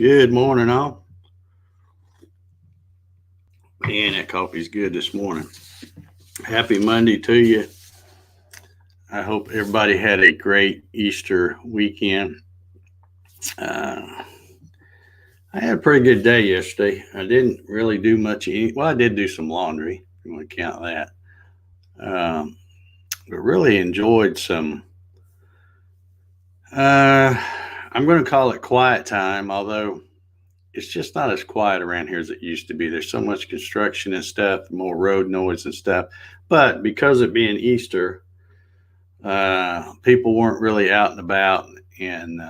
Good morning, all. Man, that coffee's good this morning. Happy Monday to you. I hope everybody had a great Easter weekend. Uh, I had a pretty good day yesterday. I didn't really do much. Well, I did do some laundry, if you want to count that. Um, but really enjoyed some. Uh, I'm going to call it quiet time, although it's just not as quiet around here as it used to be. There's so much construction and stuff, more road noise and stuff. But because it being Easter, people weren't really out and about, and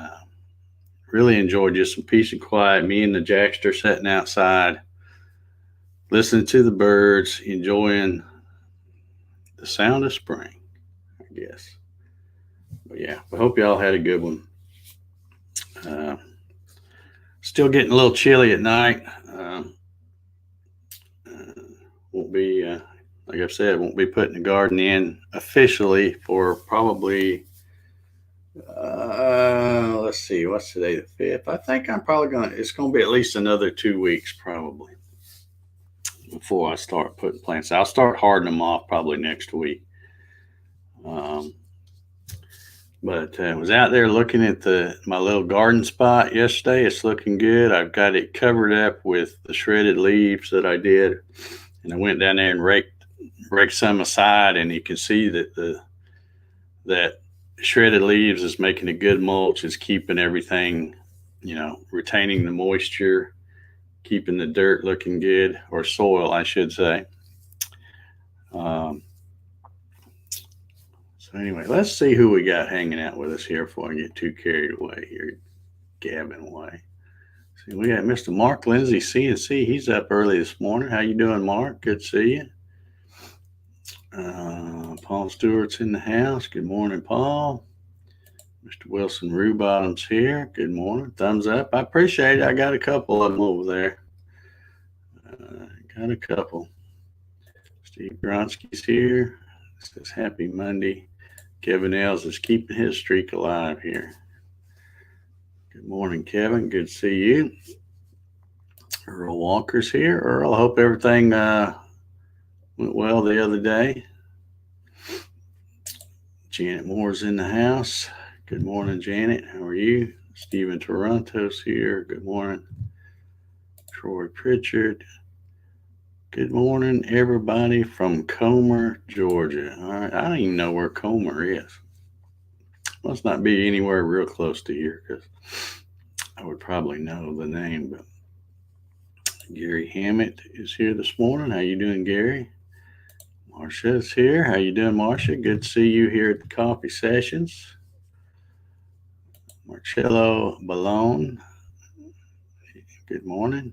really enjoyed just some peace and quiet. Me and the Jackster sitting outside, listening to the birds, enjoying the sound of spring, I guess. But yeah, I hope y'all had a good one. Uh, Still getting a little chilly at night. Uh, won't be, like I've said, won't be putting the garden in officially for probably, let's see, what's today, the 5th? I think I'm probably it's going to be at least another 2 weeks probably before I start putting plants. I'll start hardening them off probably next week. Um, but I was out there looking at my little garden spot yesterday. It's looking good. I've got it covered up with the shredded leaves that I did, and I went down there and raked some aside, and you can see that shredded leaves is making a good mulch. It's keeping everything, retaining the moisture, keeping the dirt looking good, or soil, I should say. Um, so anyway, let's see who we got hanging out with us here before I get too carried away here, gabbing away. See, we got Mr. Mark Lindsay, CNC. He's up early this morning. How you doing, Mark? Good to see you. Paul Stewart's in the house. Good morning, Paul. Mr. Wilson Rubottom's here. Good morning. Thumbs up. I appreciate it. I got a couple of them over there. Got a couple. Steve Gronsky's here. Says happy Monday. Kevin Els is keeping his streak alive here. Good morning, Kevin. Good to see you. Earl Walker's here. Earl, I hope everything went well the other day. Janet Moore's in the house. Good morning, Janet. How are you? Stephen Toronto's here. Good morning. Troy Pritchard. Good morning, everybody from Comer, Georgia. All right, I don't even know where Comer is. Must not be anywhere real close to here because I would probably know the name. But Gary Hammett is here this morning. How you doing, Gary? Marcia's here. How you doing, Marcia? Good to see you here at the coffee sessions. Marcello Ballone. Good morning.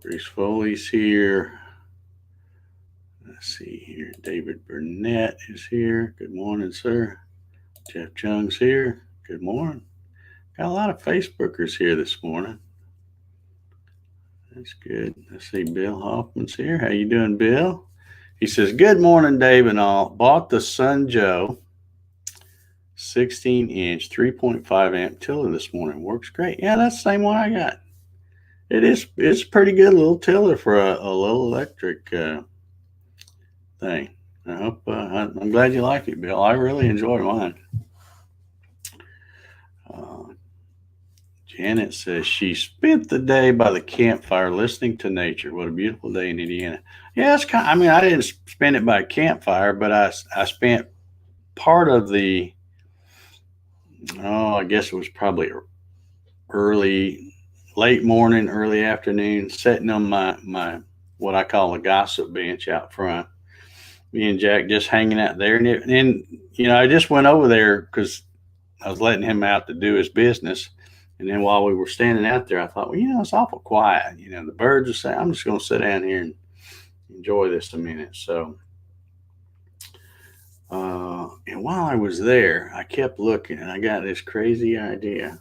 Reese Foley's here. Let's see here. David Burnett is here. Good morning, sir. Jeff Jung's here. Good morning. Got a lot of Facebookers here this morning. That's good. Let's see. Bill Hoffman's here. How you doing, Bill? He says, good morning, Dave and all. Bought the Sun Joe 16-inch 3.5 amp tiller this morning. Works great. Yeah, that's the same one I got. It's a pretty good little tiller for a little electric thing. I hope I'm glad you like it, Bill. I really enjoy mine. Janet says she spent the day by the campfire listening to nature. What a beautiful day in Indiana. Yeah, it's kind. I mean, I didn't spend it by a campfire, but I spent part of the. I guess it was probably late morning, early afternoon, sitting on my what I call a gossip bench out front. Me and Jack just hanging out there, and I just went over there because I was letting him out to do his business. And then while we were standing out there, I thought, well, it's awful quiet. The birds are saying, I'm just going to sit down here and enjoy this a minute. So, and while I was there, I kept looking, and I got this crazy idea.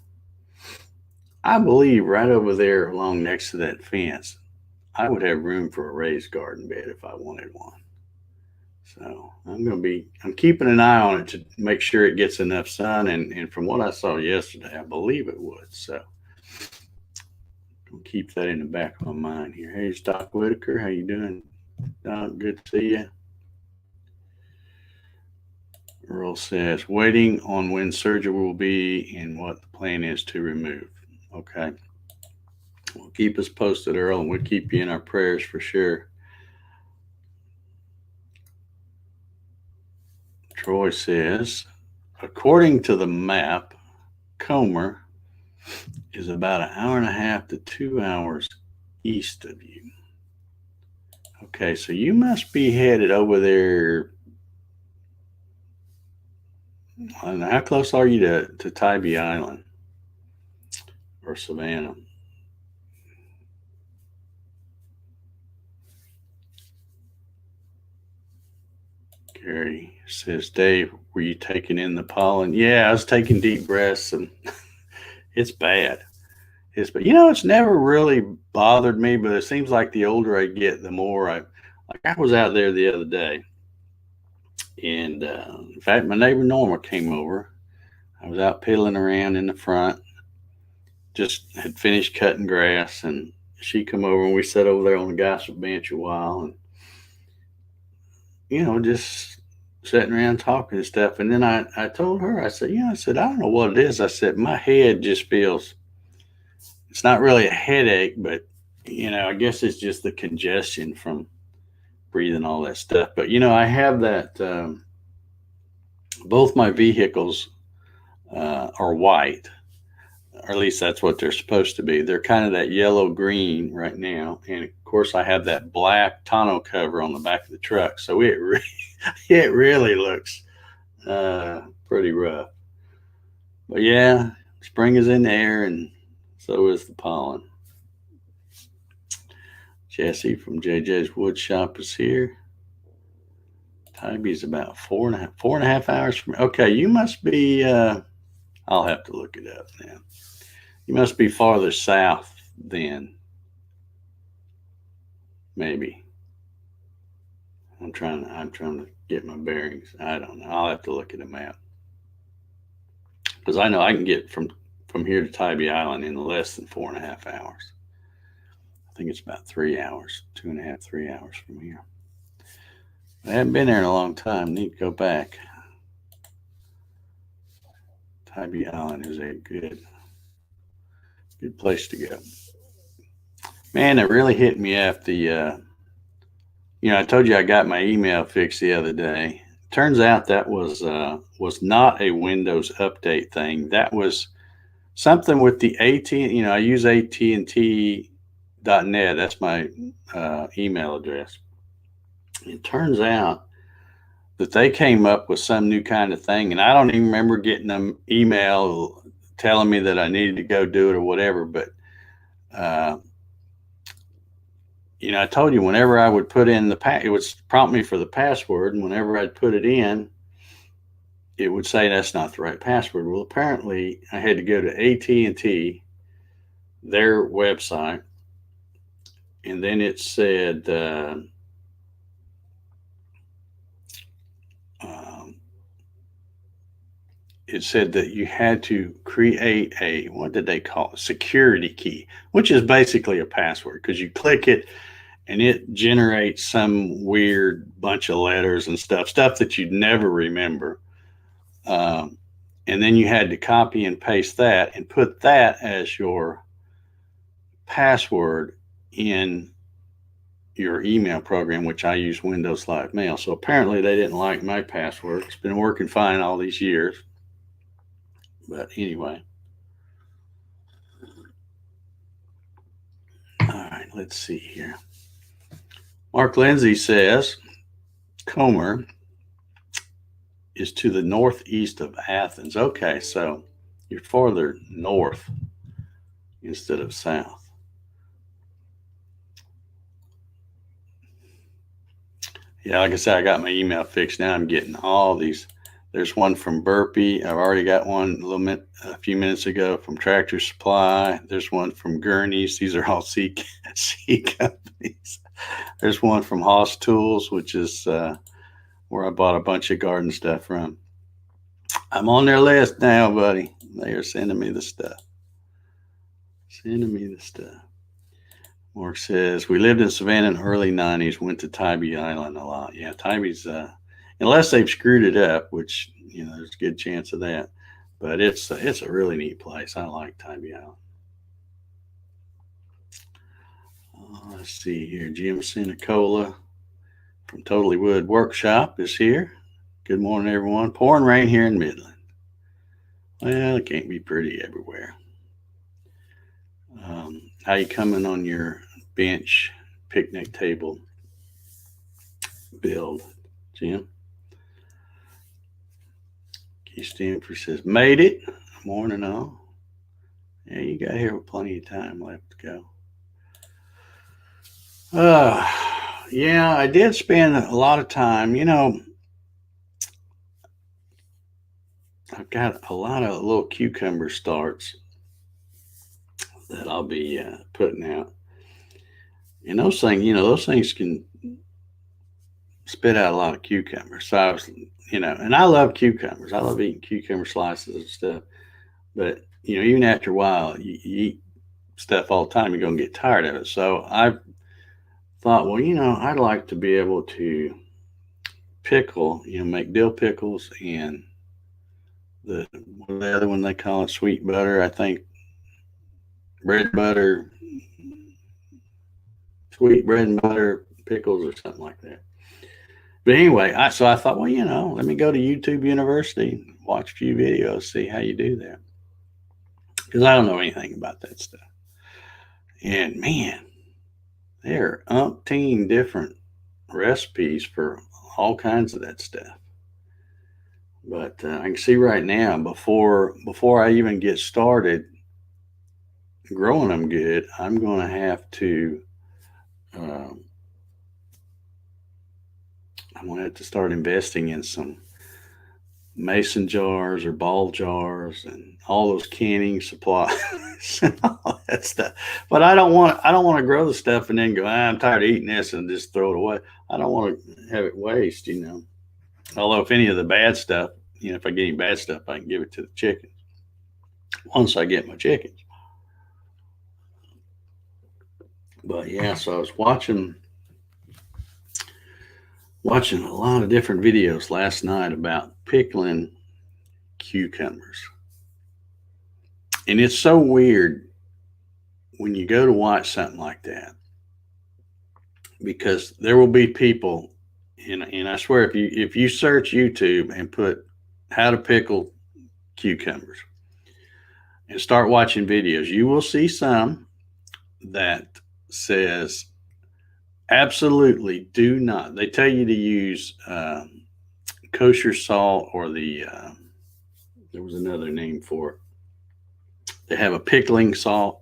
I believe right over there along next to that fence, I would have room for a raised garden bed if I wanted one. So I'm keeping an eye on it to make sure it gets enough sun. And from what I saw yesterday, I believe it would. So I'll keep that in the back of my mind here. Hey, it's Doc Whitaker. How you doing, Doc? Good to see you. Earl says, waiting on when surgery will be and what the plan is to remove. Okay. Well, keep us posted, Earl, and we'll keep you in our prayers for sure. Troy says, according to the map, Comer is about an hour and a half to 2 hours east of you. Okay, so you must be headed over there. I don't know, how close are you to Tybee Island or Savannah? Gary says, Dave, were you taking in the pollen? Yeah, I was taking deep breaths, and it's bad. But it's never really bothered me, but it seems like the older I get, the more I was out there the other day, and in fact, my neighbor Norma came over. I was out piddling around in the front, just had finished cutting grass, and she come over and we sat over there on the gossip bench a while, and just sitting around talking and stuff. And then I told her, I said, I don't know what it is. I said, my head just feels, it's not really a headache, but I guess it's just the congestion from breathing all that stuff. But I have that. Both my vehicles are white, or at least that's what they're supposed to be. They're kind of that yellow green right now, and of course I have that black tonneau cover on the back of the truck, so it really looks pretty rough. But yeah, spring is in the air, and so is the pollen. Jesse from JJ's Wood Shop is here. Tybee's about 4.5 hours from. Okay, you must be. I'll have to look it up now. You must be farther south then. Maybe. I'm trying to get my bearings. I don't know. I'll have to look at a map, because I know I can get from here to Tybee Island in less than 4.5 hours. I think it's about 3 hours, 2.5, 3 hours from here. I haven't been there in a long time. Need to go back. Tybee Island is a good place to go. Man, it really hit me up. I told you I got my email fixed the other day. Turns out that was not a Windows update thing. That was something with the AT. I use AT&T.net. That's my email address. It turns out that they came up with some new kind of thing, and I don't even remember getting an email telling me that I needed to go do it or whatever. But I told you whenever I would put in it would prompt me for the password, and whenever I'd put it in, it would say that's not the right password. Well, apparently I had to go to AT&T, their website, and then it said that you had to create a, what did they call it, security key, which is basically a password, because you click it and it generates some weird bunch of letters and stuff that you'd never remember. And then you had to copy and paste that and put that as your password in your email program, which I use Windows Live Mail. So apparently they didn't like my password. It's been working fine all these years. But anyway. All right, let's see here. Mark Lindsay says Comer is to the northeast of Athens. Okay, so you're farther north instead of south. Yeah, like I said, I got my email fixed. Now I'm getting all these. There's one from Burpee. I've already got one a few minutes ago from Tractor Supply. There's one from Gurney's. These are all C companies. There's one from Haas Tools, which is where I bought a bunch of garden stuff from. I'm on their list now, buddy. They are sending me the stuff. Mark says, we lived in Savannah in the early 90s, went to Tybee Island a lot. Yeah, Tybee's, unless they've screwed it up, which, there's a good chance of that. But it's a really neat place. I like Tybee Island. Let's see here. Jim Sinicola from Totally Wood Workshop is here. Good morning, everyone. Pouring rain here in Midland. Well, it can't be pretty everywhere. How you coming on your bench picnic table build, Jim? Keith Stanford says, made it. Morning all. Yeah, you got here with plenty of time left to go. Yeah, I did spend a lot of time. I've got a lot of little cucumber starts that I'll be putting out. And those things can spit out a lot of cucumbers. So I was, and I love cucumbers. I love eating cucumber slices and stuff. But, even after a while, you eat stuff all the time, you're going to get tired of it. So I've thought, well, I'd like to be able to pickle, make dill pickles and the other one they call it, sweet butter, I think, bread butter, sweet bread and butter pickles or something like that. But anyway, so I thought, let me go to YouTube University, watch a few videos, see how you do that. Because I don't know anything about that stuff. And man, there are umpteen different recipes for all kinds of that stuff. But I can see right now, before I even get started growing them good, I'm going to have to start investing in some mason jars or ball jars and all those canning supplies and all that stuff. But I don't want to grow the stuff and then go, I'm tired of eating this and just throw it away. I don't want to have it waste, Although if any of the bad stuff, if I get any bad stuff, I can give it to the chickens once I get my chickens. But yeah, so I was watching a lot of different videos last night about pickling cucumbers. And it's so weird when you go to watch something like that, because there will be people, and I swear, if you search YouTube and put how to pickle cucumbers and start watching videos, you will see some that says absolutely do not. They tell you to use kosher salt, or there was another name for it. They have a pickling salt.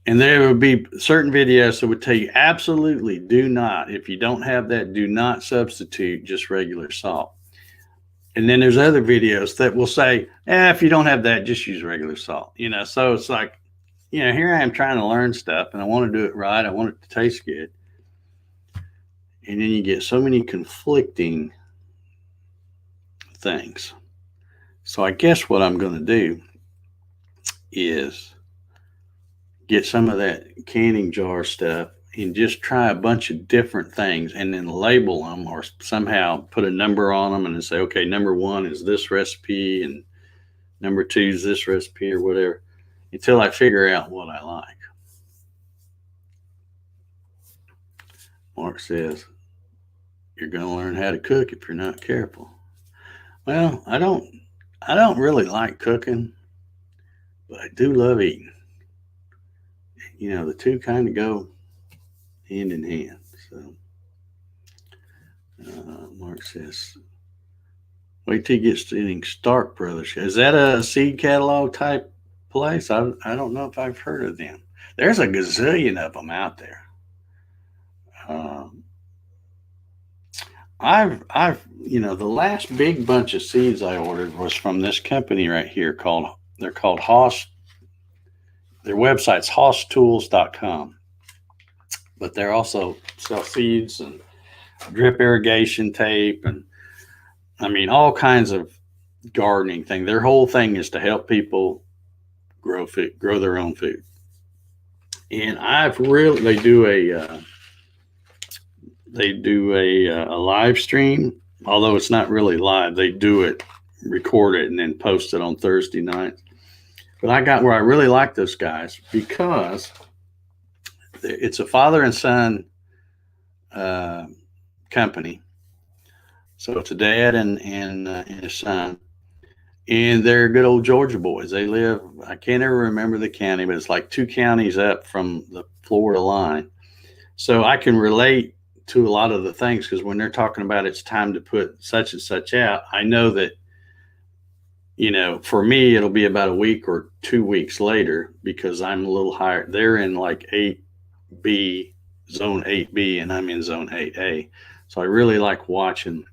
And there would be certain videos that would tell you absolutely do not. If you don't have that, do not substitute just regular salt. And then there's other videos that will say, if you don't have that, just use regular salt. So it's like, here I am trying to learn stuff and I want to do it right. I want it to taste good. And then you get so many conflicting things. So I guess what I'm going to do is get some of that canning jar stuff and just try a bunch of different things and then label them, or somehow put a number on them and then say, okay, number 1 is this recipe and number 2 is this recipe, or whatever, until I figure out what I like. Mark says, you're going to learn how to cook if you're not careful. Well, I don't really like cooking, but I do love eating. The two kind of go hand in hand. So Mark says, wait till you get studying Stark Brothers. Is that a seed catalog type place? I don't know if I've heard of them. There's a gazillion of them out there. The last big bunch of seeds I ordered was from this company right here they're called Haas. Their website's hosstools.com. But they're also sell seeds and drip irrigation tape and all kinds of gardening thing. Their whole thing is to help people grow their own food. And they do a live stream, although it's not really live. They do it, record it, and then post it on Thursday night. But I got where I really like those guys because it's a father and son uh, company. So it's a dad and his son, and they're good old Georgia boys. They live, I can't ever remember the county, but it's like two counties up from the Florida line. So I can relate to a lot of the things because when they're talking about it's time to put such and such out, I know that, for me, it'll be about a week or 2 weeks later because I'm a little higher. They're in like 8B, zone 8B, and I'm in zone 8A. So I really like watching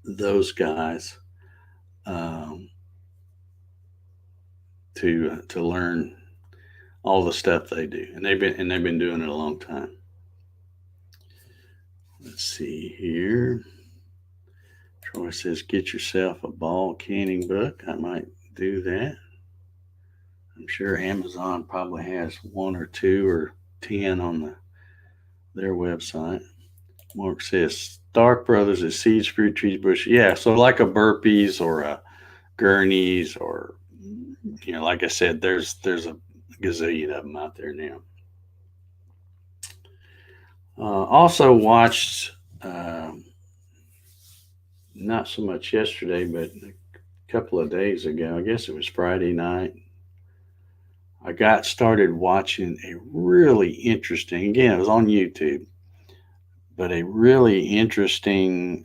those guys um, to learn all the stuff they do, and they've been doing it a long time. Let's see here. Troy says, "Get yourself a ball canning book." I might do that. I'm sure Amazon probably has one or two or 10 on their website. Mark says, "Stark Brothers is seeds, fruit trees, bush." Yeah, so like a burpees or a gurneys or like I said, there's a gazillion of them out there now. Also watched, not so much yesterday, but a couple of days ago. I guess it was Friday night. I got started watching a really interesting. Again, it was on YouTube, but a really interesting.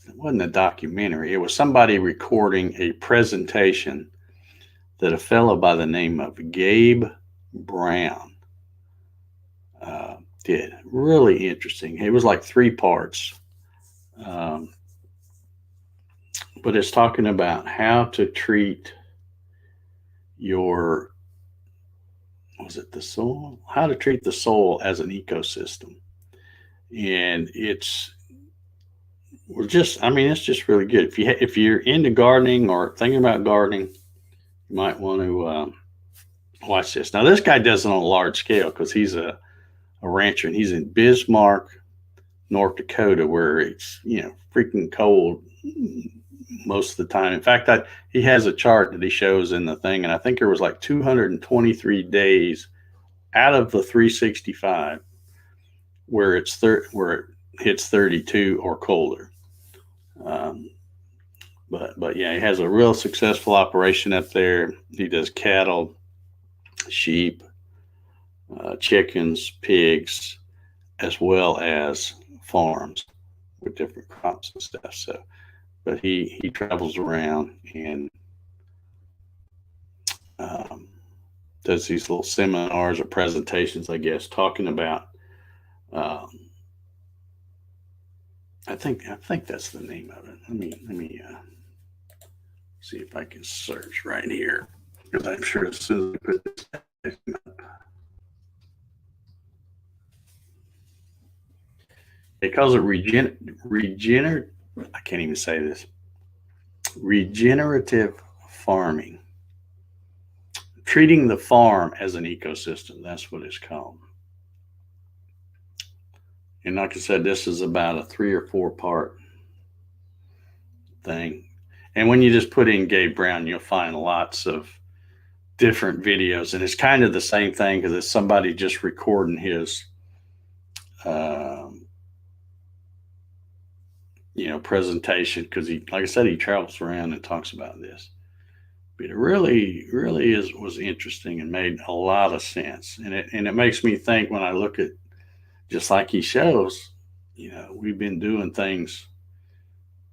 It wasn't a documentary. It was somebody recording a presentation that a fellow by the name of Gabe Brown did. Really interesting. It was like 3 parts, um, but it's talking about how to treat your, was it the soil? How to treat the soil as an ecosystem, and it's just really good. If you're into gardening or thinking about gardening, you might want to watch this. Now, this guy does it on a large scale because he's a rancher and he's in Bismarck, North Dakota, where it's freaking cold most of the time. In fact, he has a chart that he shows in the thing, and I think there was like 223 days out of the 365 where where it hits 32 or colder. Um, but yeah, he has a real successful operation up there. He does cattle, sheep, chickens, pigs, as well as farms with different crops and stuff. So, but he travels around and um, does these little seminars or presentations, I guess, talking about. Um, I think that's the name of it. Let me see if I can search right here because I'm sure as soon as I put this up, he calls it I can't even say this. Regenerative farming. Treating the farm as an ecosystem. That's what it's called. And like I said, this is about a 3 or 4 part thing. And when you just put in Gabe Brown, you'll find lots of different videos. And it's kind of the same thing because it's somebody just recording his, presentation because like I said, he travels around and talks about this. But it really, really was interesting and made a lot of sense. And it makes me think when I look at, just like he shows, we've been doing things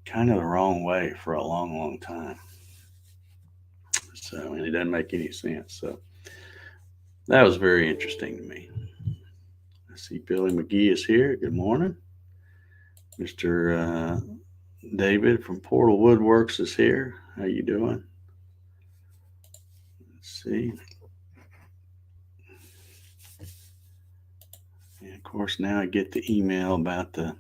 kind of the wrong way for a long, long time. So, and it doesn't make any sense. So that was very interesting to me. I see Billy McGee is here. Good morning. Mr. David from Portal Woodworks is here. How you doing? Let's see. And of course, now I get the email about the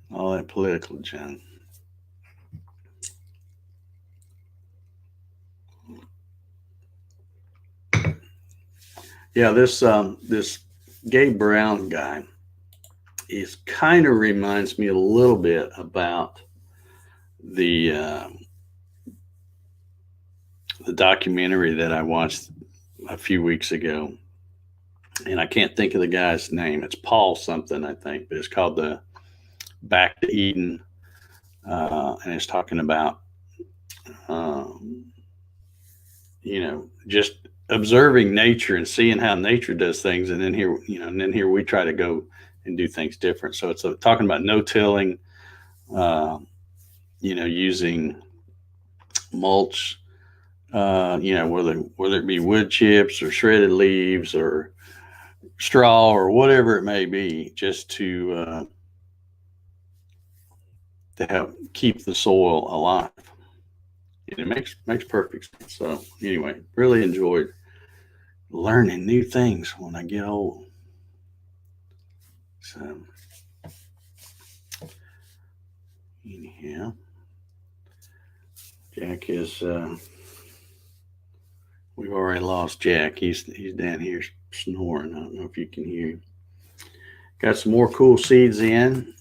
all that political junk. Yeah, this Gabe Brown guy is kind of reminds me a little bit about the the documentary that I watched a few weeks ago, and I can't think of the guy's name. It's Paul something, I think, but it's called the Back to Eden, and it's talking about um, just observing nature and seeing how nature does things, and then here, and then here we try to go and do things different. So it's talking about no tilling, uh, using mulch, whether it be wood chips or shredded leaves or straw or whatever it may be, just to help keep the soil alive. And it makes perfect sense. So anyway, really enjoyed learning new things when I get old. So anyhow, Jack is. We've already lost Jack. He's down here snoring. I don't know if you can hear him. Got some more cool seeds in.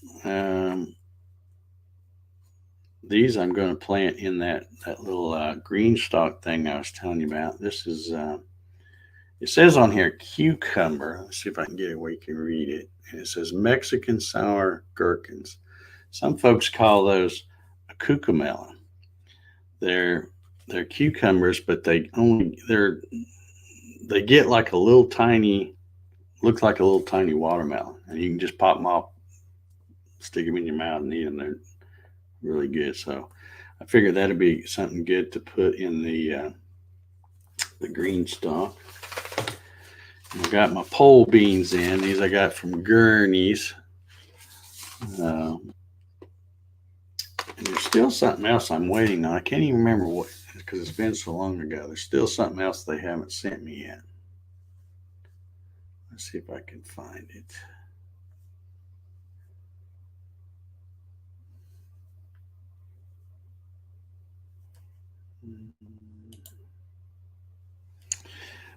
These I'm going to plant in that little green stalk thing I was telling you about. This is, it says on here cucumber. Let's see if I can get it where you can read it. And it says Mexican sour gherkins. Some folks call those a cucamelon. They're cucumbers, but they get like a little tiny, looks like a little tiny watermelon, and you can just pop them off, stick them in your mouth, and eat them. They're really good. So I figured that'd be something good to put in the green stalk. I got my pole beans in. These I got from Gurney's. And there's still something else I'm waiting on. I can't even remember what, because it's been so long ago. There's still something else they haven't sent me yet. Let's see if I can find it.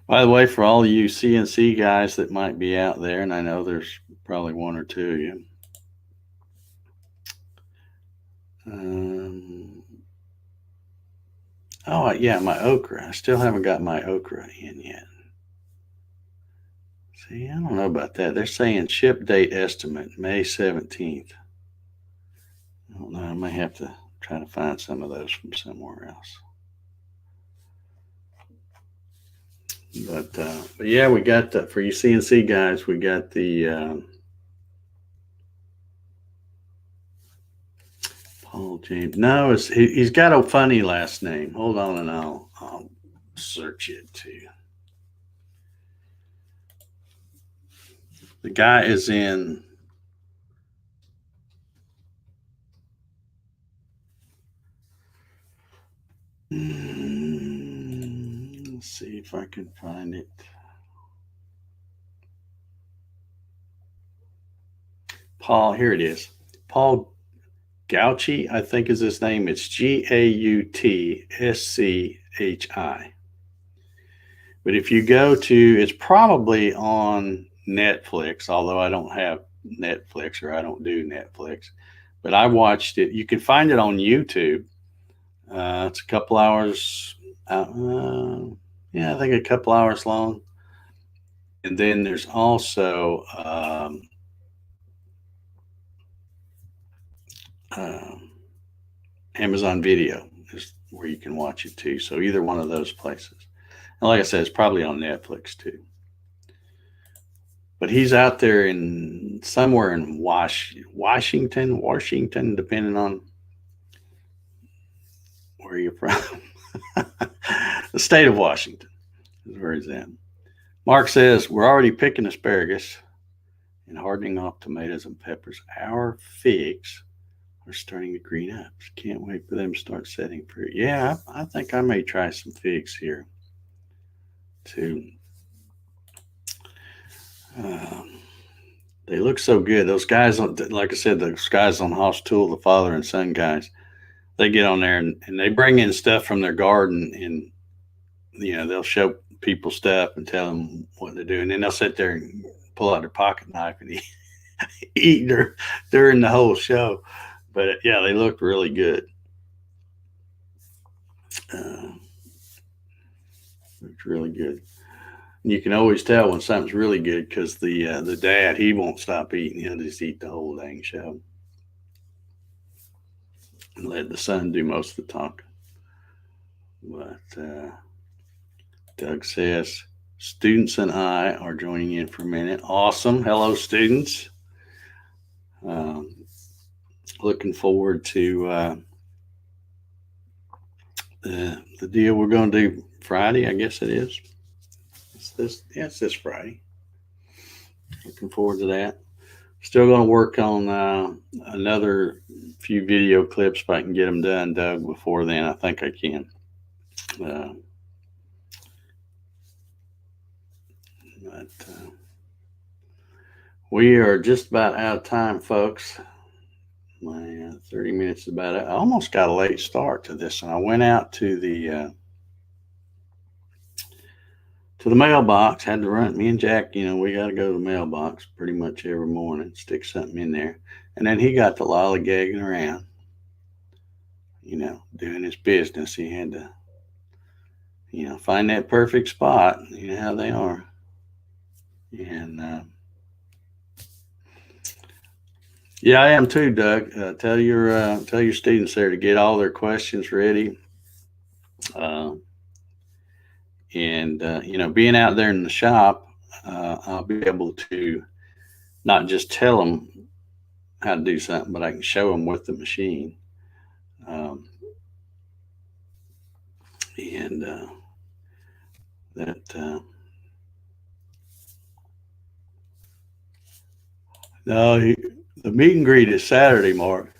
By the way, for all you CNC guys that might be out there, and I know there's probably one or two of you, oh yeah, my okra. I still haven't got my okra in yet. See, I don't know about that. They're saying ship date estimate May 17th. I don't know. I may have to try to find some of those from somewhere else. But yeah, we got for you CNC guys, we got the Paul James. No, he's got a funny last name. Hold on, and I'll search it too. The guy is in. Let's see if I can find it. Paul, here it is. Paul Gauchi, I think is his name. It's Gautshi. But if you go to, it's probably on Netflix, although I don't have Netflix, or I don't do Netflix. But I watched it. You can find it on YouTube. It's a couple hours. Yeah, I think a couple hours long. And then there's also Amazon Video is where you can watch it too. So either one of those places. And like I said, it's probably on Netflix too. But he's out there in somewhere in Washington, depending on where you're from. The state of Washington is where he's at. Mark says, we're already picking asparagus and hardening off tomatoes and peppers. Our figs are starting to green up. Can't wait for them to start setting fruit. Yeah, I think I may try some figs here too. They look so good. Those guys, like I said, those guys on Hoss Tool, the father and son guys, they get on there and they bring in stuff from their garden, and they'll show people stuff and tell them what to do. And then they'll sit there and pull out their pocket knife and eat during the whole show. But yeah, they looked really good. Looked really good. And you can always tell when something's really good because the dad, he won't stop eating. He'll just eat the whole dang show and let the son do most of the talking. But Doug says, students and I are joining in for a minute. Awesome. Hello, students. Looking forward to the deal we're going to do Friday, I guess it is. It's this Friday. Looking forward to that. Still going to work on another few video clips if I can get them done, Doug, before then. I think I can. But we are just about out of time, folks. My 30 minutes is about it. I almost got a late start to this, and I went out to the mailbox. Had to run. Me and Jack, we got to go to the mailbox pretty much every morning, stick something in there, and then he got to lollygagging around, doing his business. He had to, find that perfect spot. You know how they are, and. Yeah, I am too, Doug. Tell your students there to get all their questions ready. Being out there in the shop, I'll be able to not just tell them how to do something, but I can show them with the machine. The meet and greet is Saturday, Mark.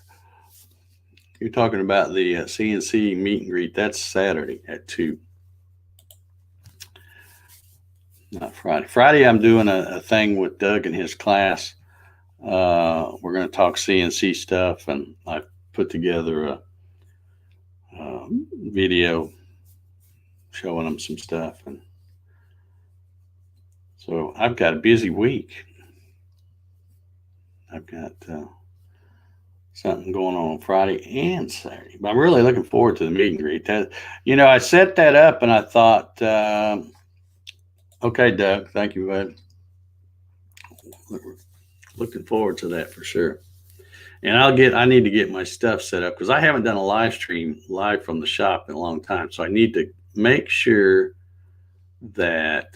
You're talking about the CNC meet and greet. That's Saturday at 2. Not Friday. Friday, I'm doing a thing with Doug and his class. We're going to talk CNC stuff, and I put together a video showing them some stuff. And so I've got a busy week. I've got something going on Friday and Saturday, but I'm really looking forward to the meet and greet. I set that up and I thought, okay, Doug, thank you, bud. Looking forward to that for sure. And I need to get my stuff set up because I haven't done a live stream live from the shop in a long time. So I need to make sure that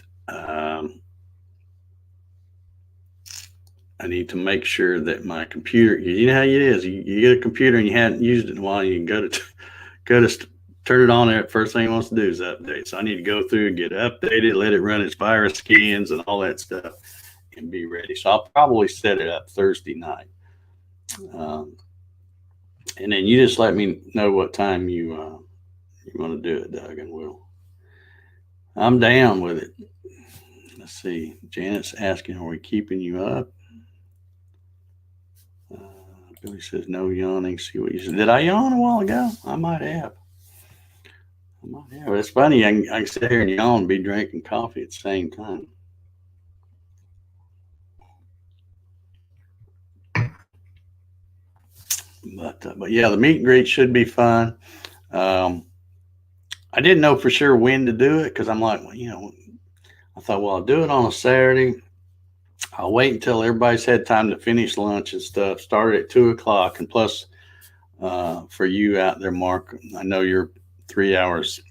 my computer, you know how it is. You get a computer and you hadn't used it in a while, you can go to turn it on there. First thing it wants to do is update. So I need to go through and get it updated, let it run its virus scans and all that stuff and be ready. So I'll probably set it up Thursday night. And then you just let me know what time you want to do it, Doug, and I'm down with it. Let's see. Janet's asking, are we keeping you up? Billy says, no yawning. See what you said. Did I yawn a while ago? I might have. It's funny. I can sit here and yawn and be drinking coffee at the same time. But yeah, the meet and greet should be fun. I didn't know for sure when to do it because I'm like, I thought, well, I'll do it on a Saturday. I'll wait until everybody's had time to finish lunch and stuff. Start at 2:00, and plus, for you out there, Mark, I know you're 3 hours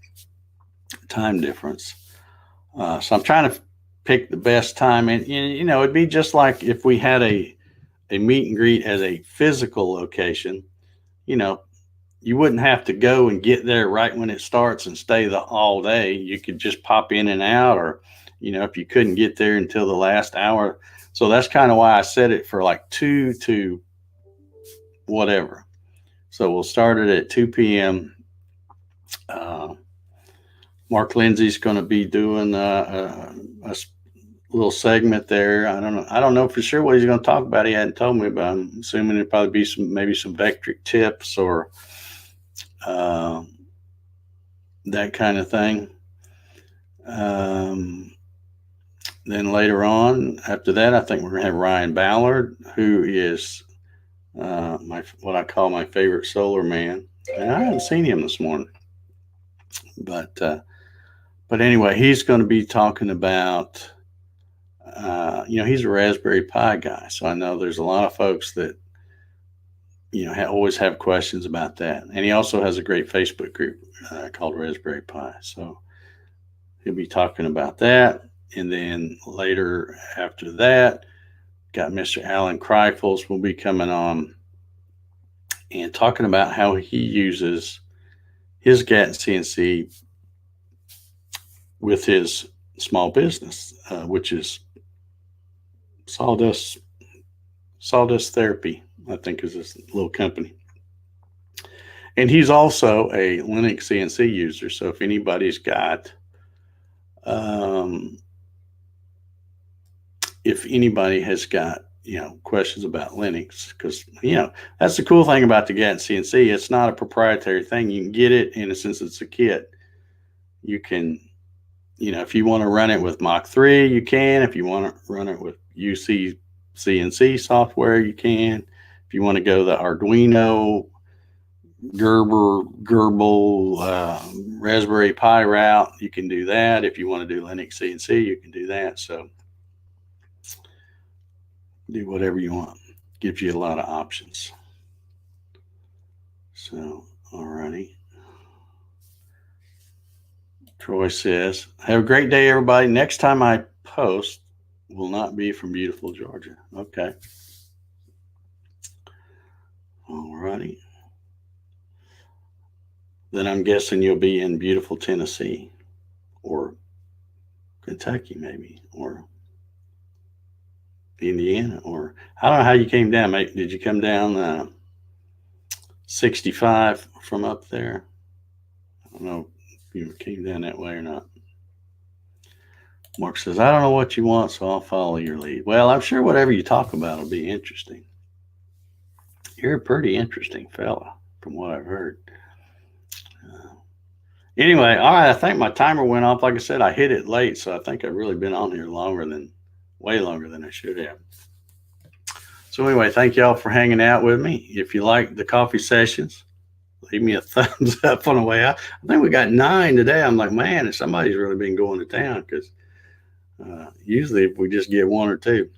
time difference. So I'm trying to pick the best time, and it'd be just like if we had a meet and greet as a physical location. You wouldn't have to go and get there right when it starts and stay all day. You could just pop in and out, or if you couldn't get there until the last hour. So that's kind of why I set it for like 2 to whatever. So we'll start it at 2 p.m. Mark Lindsay's going to be doing a little segment there. I don't know for sure what he's going to talk about. He hadn't told me, but I'm assuming there'll probably be maybe some Vectric tips or that kind of thing. Then later on, after that, I think we're going to have Ryan Ballard, who is what I call my favorite solar man. And I haven't seen him this morning, but anyway, he's going to be talking about. He's a Raspberry Pi guy, so I know there's a lot of folks that always have questions about that. And he also has a great Facebook group called Raspberry Pi, so he'll be talking about that. And then later after that, got Mr. Alan Kreifels will be coming on and talking about how he uses his Gatton CNC with his small business, which is Sawdust Therapy, I think is his little company. And he's also a Linux CNC user. So if anybody's got, if anybody has got, questions about Linux, because, that's the cool thing about the Gatton CNC. It's not a proprietary thing. You can get it, and since it's a kit, you can, if you want to run it with Mach 3, you can. If you want to run it with UC CNC software, you can. If you want to go the Arduino, Gerbil, Raspberry Pi route, you can do that. If you want to do Linux CNC, you can do that. So do whatever you want. Gives you a lot of options. So, alrighty. Troy says, have a great day, everybody. Next time I post will not be from beautiful Georgia. Okay. Alrighty. Then I'm guessing you'll be in beautiful Tennessee or Kentucky maybe, or Indiana, or I don't know how you came down. Did you come down 65 from up there? I don't know if you came down that way or not. Mark says, I don't know what you want, so I'll follow your lead. Well, I'm sure whatever you talk about will be interesting. You're a pretty interesting fella, from what I've heard. Anyway, all right, I think my timer went off. Like I said, I hit it late, so I think I've really been on here way longer than I should have. So anyway, thank y'all for hanging out with me. If you like the coffee sessions, leave me a thumbs up on the way out. I think we got 9 today. I'm like, man, somebody's really been going to town, because usually we just get 1 or 2.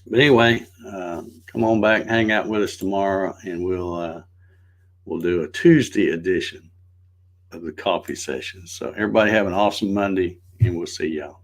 But anyway, come on back, hang out with us tomorrow, and we'll do a Tuesday edition of the coffee session. So everybody have an awesome Monday, and we'll see y'all.